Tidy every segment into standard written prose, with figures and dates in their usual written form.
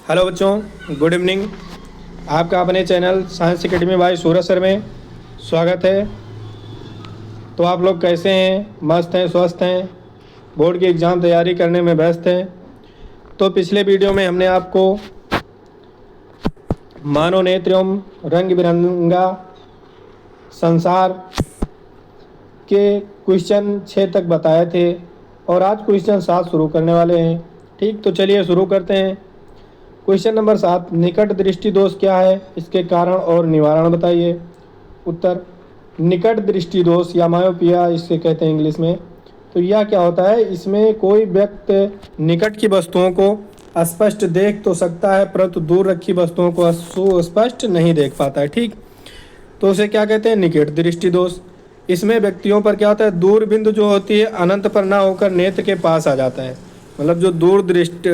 Hello बच्चों, good evening. आपका अपने चैनल साइंस एकेडमी बाय सूरज सर में स्वागत है। तो आप लोग कैसे हैं? मस्त हैं, स्वस्थ हैं, बोर्ड की एग्ज़ाम तैयारी करने में व्यस्त हैं। तो पिछले वीडियो में हमने आपको मानव नेत्र एवं रंग बिरंगा संसार के क्वेश्चन 6 तक बताए थे और आज क्वेश्चन 7 शुरू करने वाले हैं। ठीक, तो चलिए शुरू करते हैं। क्वेश्चन नंबर 7, निकट दृष्टि दोष क्या है, इसके कारण और निवारण बताइए। उत्तर, निकट दृष्टि दोष या मायोपिया इससे कहते हैं इंग्लिश में। तो यह क्या होता है? इसमें कोई व्यक्ति निकट की वस्तुओं को स्पष्ट देख तो सकता है परंतु दूर रखी वस्तुओं को सुस्पष्ट नहीं देख पाता है। ठीक, तो उसे क्या कहते हैं? निकट दृष्टि दोष। इसमें व्यक्तियों पर क्या होता है? दूर बिंदु जो होती है अनंत पर ना होकर नेत्र के पास आ जाता है। मतलब जो दूर दृष्टि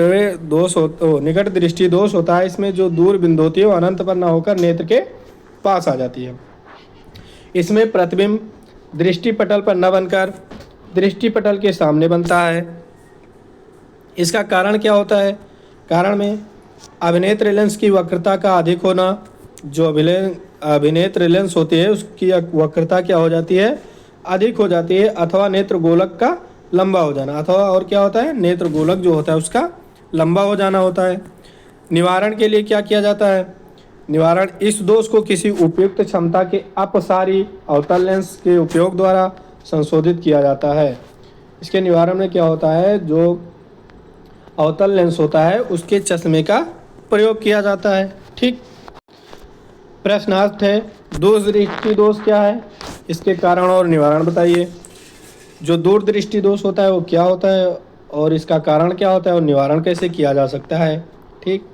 दोष निकट दृष्टि दोष होता है, इसमें जो दूर बिंदु होती है वो अनंत पर ना होकर नेत्र के पास आ जाती है। इसमें प्रतिबिंब दृष्टि पटल पर न बनकर दृष्टि पटल के सामने बनता है। इसका कारण क्या होता है? कारण में अभिनेत्र लेंस की वक्रता का अधिक होना। जो अभिनेत्र लेंस होती है उसकी वक्रता क्या हो जाती है? अधिक हो जाती है, अथवा नेत्र गोलक का लंबा हो जाना, अथवा और क्या होता है? नेत्र गोलक जो होता है उसका लंबा हो जाना होता है। निवारण के लिए क्या किया जाता है? निवारण, इस दोष को किसी उपयुक्त क्षमता के अपसारी अवतल लेंस के उपयोग द्वारा संशोधित किया जाता है। इसके निवारण में क्या होता है? जो अवतल लेंस होता है उसके चश्मे का प्रयोग किया जाता है। ठीक, प्रश्नार्थ है, दूरदृष्टि दोष क्या है, इसके कारण और निवारण बताइए। जो दूरदृष्टि दोष होता है वो क्या होता है और इसका कारण क्या होता है और निवारण कैसे किया जा सकता है। ठीक,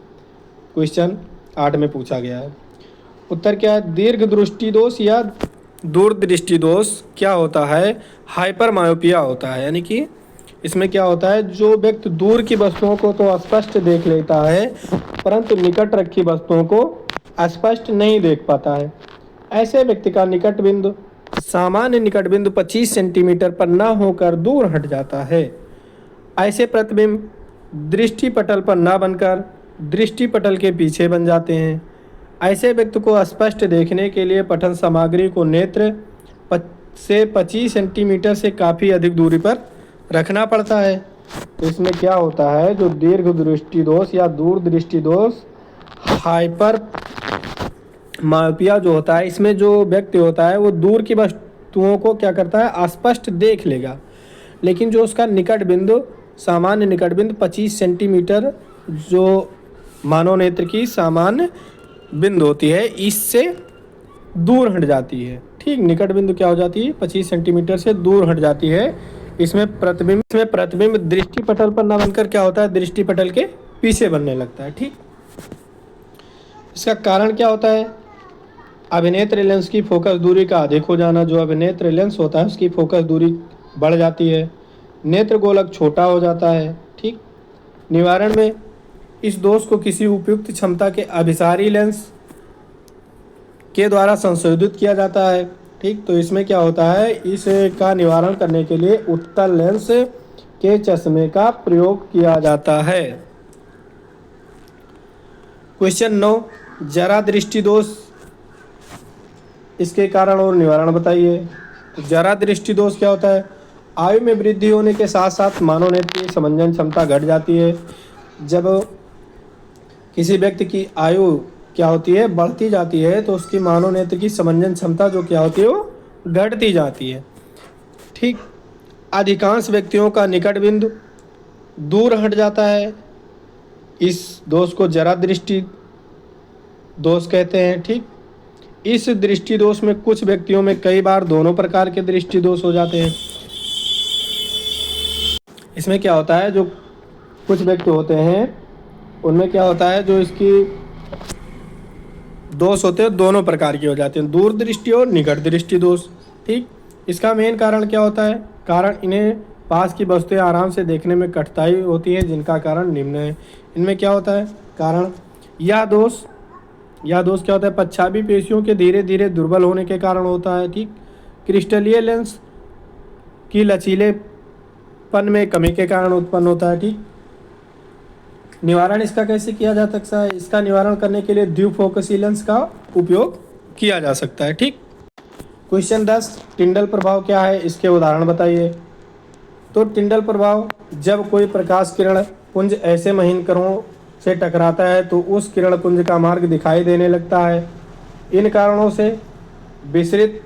क्वेश्चन 8 में पूछा गया है। उत्तर क्या है? दीर्घ दृष्टि दोष या दूरदृष्टि दोष क्या होता है? हाइपर मायोपिया होता है। यानी कि इसमें क्या होता है? जो व्यक्ति दूर की वस्तुओं को तो स्पष्ट देख लेता है परंतु निकट रखी वस्तुओं को स्पष्ट नहीं देख पाता है। ऐसे व्यक्ति का निकट बिंदु सामान्य निकट बिंदु 25 सेंटीमीटर पर न होकर दूर हट जाता है। ऐसे प्रतिबिंब दृष्टि पटल पर न बनकर दृष्टि पटल के पीछे बन जाते हैं। ऐसे व्यक्ति को स्पष्ट देखने के लिए पठन सामग्री को नेत्र से 25 सेंटीमीटर से काफ़ी अधिक दूरी पर रखना पड़ता है। तो इसमें क्या होता है? जो दीर्घ दृष्टि दोष या दूर दृष्टि दोष हाइपर मायोपिया जो होता है, इसमें जो व्यक्ति होता है वो दूर की वस्तुओं को क्या करता है? स्पष्ट देख लेगा, लेकिन जो उसका निकट बिंदु सामान्य निकट बिंदु 25 सेंटीमीटर जो मानव नेत्र की सामान्य बिंदु होती है इससे दूर हट जाती है। ठीक, निकट बिंदु क्या हो जाती है? 25 सेंटीमीटर से दूर हट जाती है। इसमें प्रतिबिंब दृष्टि पटल पर न बनकर क्या होता है? दृष्टि पटल के पीछे बनने लगता है। ठीक, इसका कारण क्या होता है? अभिनेत्र लेंस की फोकस दूरी का अधिक हो जाना। जो अभिनेत्र लेंस होता है उसकी फोकस दूरी बढ़ जाती है, नेत्र गोलक छोटा हो जाता है। ठीक, निवारण में इस दोष को किसी उपयुक्त क्षमता के अभिसारी लेंस के द्वारा संशोधित किया जाता है। ठीक, तो इसमें क्या होता है? इसका निवारण करने के लिए उत्तल लेंस के चश्मे का प्रयोग किया जाता है। क्वेश्चन 9, जरा दृष्टि दोष, इसके कारण और निवारण बताइए। तो जरा दृष्टि दोष क्या होता है? आयु में वृद्धि होने के साथ साथ मानव नेत्र की समंजन क्षमता घट जाती है। जब किसी व्यक्ति की आयु क्या होती है? बढ़ती जाती है तो उसकी मानव नेत्र की समंजन क्षमता जो क्या होती है वो घटती जाती है। ठीक, अधिकांश व्यक्तियों का निकट बिंदु दूर हट जाता है। इस दोष को जरा दृष्टि दोष कहते हैं। ठीक, इस दृष्टि दोष में कुछ व्यक्तियों में कई बार दोनों प्रकार के दृष्टि दोष हो जाते हैं। इसमें क्या होता है? जो कुछ व्यक्ति होते हैं उनमें क्या होता है? जो इसकी दोष होते हैं दोनों प्रकार के हो जाते हैं, दूर दृष्टि और निकट दृष्टि दोष। ठीक, इसका मेन कारण क्या होता है? कारण इन्हें पास की वस्तुएं आराम से देखने में कठिनाई होती है, जिनका कारण निम्न है। इनमें क्या होता है? कारण यह दोष क्या होता है? पश्चाभी पेशियों के धीरे धीरे दुर्बल होने के कारण होता है। ठीक, क्रिस्टलीय लेंस की लचीलेपन में कमी के कारण उत्पन्न होता है। ठीक, निवारण इसका कैसे किया जा सकता है? इसका निवारण करने के लिए द्विफोकसी लेंस का उपयोग किया जा सकता है। ठीक। क्वेश्चन 10, टिंडल प्रभाव क्या है, इसके उदाहरण बताइए। तो टिंडल प्रभाव, जब कोई प्रकाश किरण पुंज ऐसे महीन कणों से टकराता है तो उस किरण पुंज का मार्ग दिखाई देने लगता है। इन कारणों से विसरित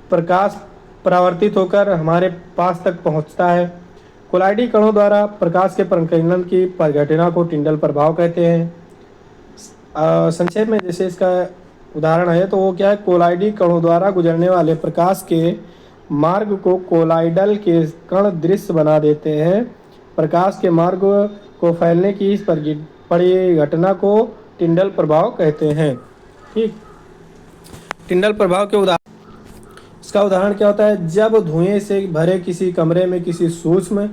प्रकाश परावर्तित होकर हमारे पास तक पहुंचता है। कोलाइडी कणों द्वारा प्रकाश के परिकीर्णन की परिघटना को टिंडल प्रभाव कहते हैं। संक्षेप में जैसे इसका उदाहरण है तो वो क्या है, कोलाइडी कणों द्वारा गुजरने वाले प्रकाश के मार्ग को कोलाइडल के कण दृश्य बना देते हैं। प्रकाश के मार्ग को फैलने की इस परिघटना को टिंडल प्रभाव कहते हैं। ठीक। टिंडल प्रभाव के उदाहरण, इसका उदाहरण क्या होता है? जब धुएं से भरे किसी कमरे में किसी सूक्ष्म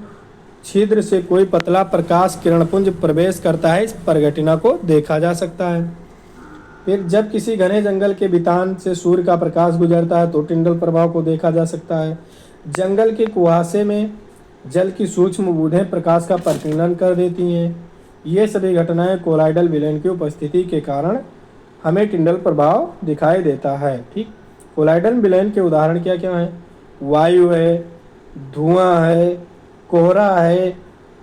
छिद्र से कोई पतला प्रकाश किरणपुंज प्रवेश करता है, इस परिघटना को देखा जा सकता है। फिर जब किसी घने जंगल के बितान से सूर्य का प्रकाश गुजरता है तो टिंडल प्रभाव को देखा जा सकता है। जंगल के कुहासे में जल की सूक्ष्म बूंदें प्रकाश का परिकीर्णन कर देती हैं। ये सभी घटनाएं कोलाइडल विलयन की उपस्थिति के कारण हमें टिंडल प्रभाव दिखाई देता है। ठीक। कोलाइडल विलयन के उदाहरण क्या क्या हैं? वायु है, धुआं है, कोहरा है,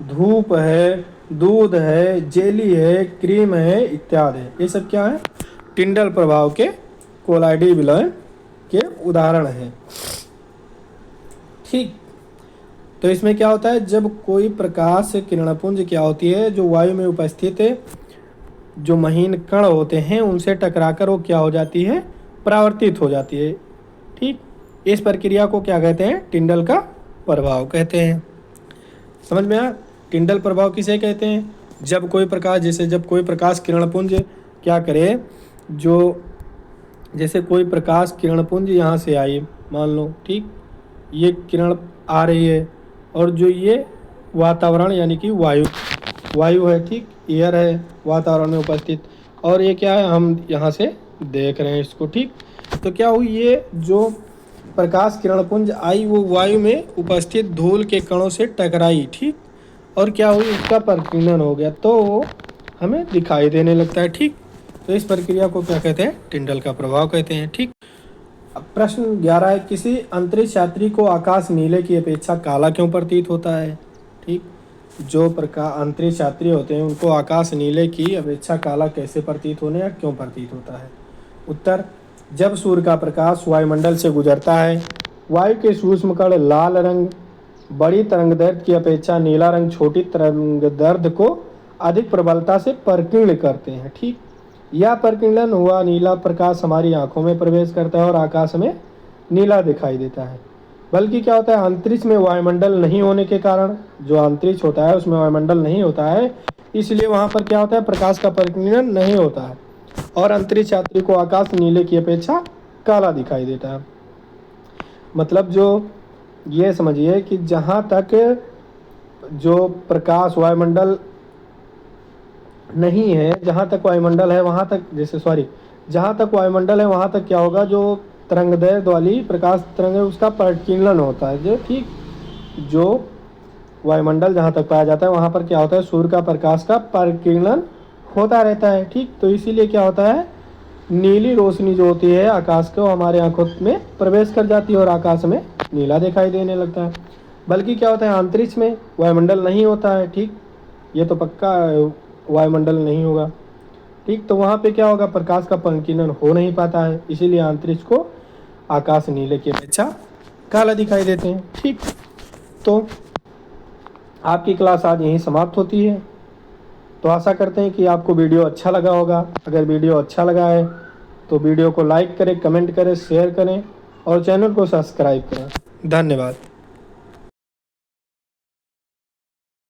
धूप है, दूध है, जेली है, क्रीम है इत्यादि। ये सब क्या है? टिंडल प्रभाव के कोलाइडी विलयन के उदाहरण हैं। ठीक। तो इसमें क्या होता है, जब कोई प्रकाश किरणपुंज क्या होती है, जो वायु में उपस्थित जो महीन कण होते हैं उनसे टकराकर वो क्या हो जाती है, परावर्तित हो जाती है। ठीक। इस प्रक्रिया को क्या कहते हैं? टिंडल का प्रभाव कहते हैं। समझ में आया? टिंडल प्रभाव किसे कहते हैं? जब कोई प्रकाश, जैसे जब कोई प्रकाश किरणपुंज क्या करे, जो जैसे कोई प्रकाश किरणपुंज यहाँ से आई, मान लो, ठीक, ये किरण आ रही है और जो ये वातावरण यानी कि वायु है, ठीक, एयर है वातावरण में उपस्थित, और ये क्या है, हम यहाँ से देख रहे हैं इसको। ठीक। तो क्या हुई, ये जो प्रकाश किरणपुंज आई वो वायु में उपस्थित धूल के कणों से टकराई। ठीक। और क्या हुई, उसका परिकीर्णन हो गया तो हमें दिखाई देने लगता है। ठीक। तो इस प्रक्रिया को क्या कहते हैं? टिंडल का प्रभाव कहते हैं। ठीक। अब प्रश्न 11 है, किसी अंतरिक्ष यात्री को आकाश नीले की अपेक्षा काला क्यों प्रतीत होता है? ठीक। जो अंतरिक्ष यात्री होते हैं उनको आकाश नीले की अपेक्षा काला कैसे प्रतीत होने या क्यों प्रतीत होता है? उत्तर, जब सूर्य का प्रकाश वायुमंडल से गुजरता है, वायु के सूक्ष्म कण लाल रंग बड़ी तरंगदैर्घ्य की अपेक्षा नीला रंग छोटी तरंगदैर्घ्य को अधिक प्रबलता से परिकीर्ण करते हैं। ठीक। यह परिकीर्णन हुआ नीला प्रकाश हमारी आंखों में प्रवेश करता है और आकाश में नीला दिखाई देता है। बल्कि क्या होता है, अंतरिक्ष में वायुमंडल नहीं होने के कारण, जो अंतरिक्ष होता है उसमें वायुमंडल नहीं होता है, इसलिए वहाँ पर क्या होता है, प्रकाश का परिकीर्णन नहीं होता है और अंतरिक्ष यात्री को आकाश नीले की अपेक्षा काला दिखाई देता है। मतलब जो ये समझिए कि जहाँ तक जो प्रकाश वायुमंडल नहीं है, जहाँ तक वायुमंडल है वहाँ तक, जहाँ तक वायुमंडल है वहाँ तक क्या होगा, जो तरंगदैर्घ्य वाली प्रकाश तरंग है उसका परिकीर्णन होता है। जो ठीक, जो वायुमंडल जहाँ तक पाया जाता है वहाँ पर क्या होता है, सूर्य का प्रकाश का परिकीर्णन होता रहता है। ठीक। तो इसीलिए क्या होता है, नीली रोशनी जो होती है आकाश को हमारे आंखों में प्रवेश कर जाती है और आकाश में नीला दिखाई देने लगता है। बल्कि क्या होता है, अंतरिक्ष में वायुमंडल नहीं होता है। ठीक। ये तो पक्का वायुमंडल नहीं होगा। ठीक। तो वहाँ पे क्या होगा, प्रकाश का परिकीर्णन हो नहीं पाता है, इसीलिए अंतरिक्ष को आकाश नीले की अपेक्षा काला दिखाई देते हैं। ठीक। तो आपकी क्लास आज यहीं समाप्त होती है। तो आशा करते हैं कि आपको वीडियो अच्छा लगा होगा। अगर वीडियो अच्छा लगा है तो वीडियो को लाइक करें, कमेंट करें, शेयर करें और चैनल को सब्सक्राइब करें। धन्यवाद।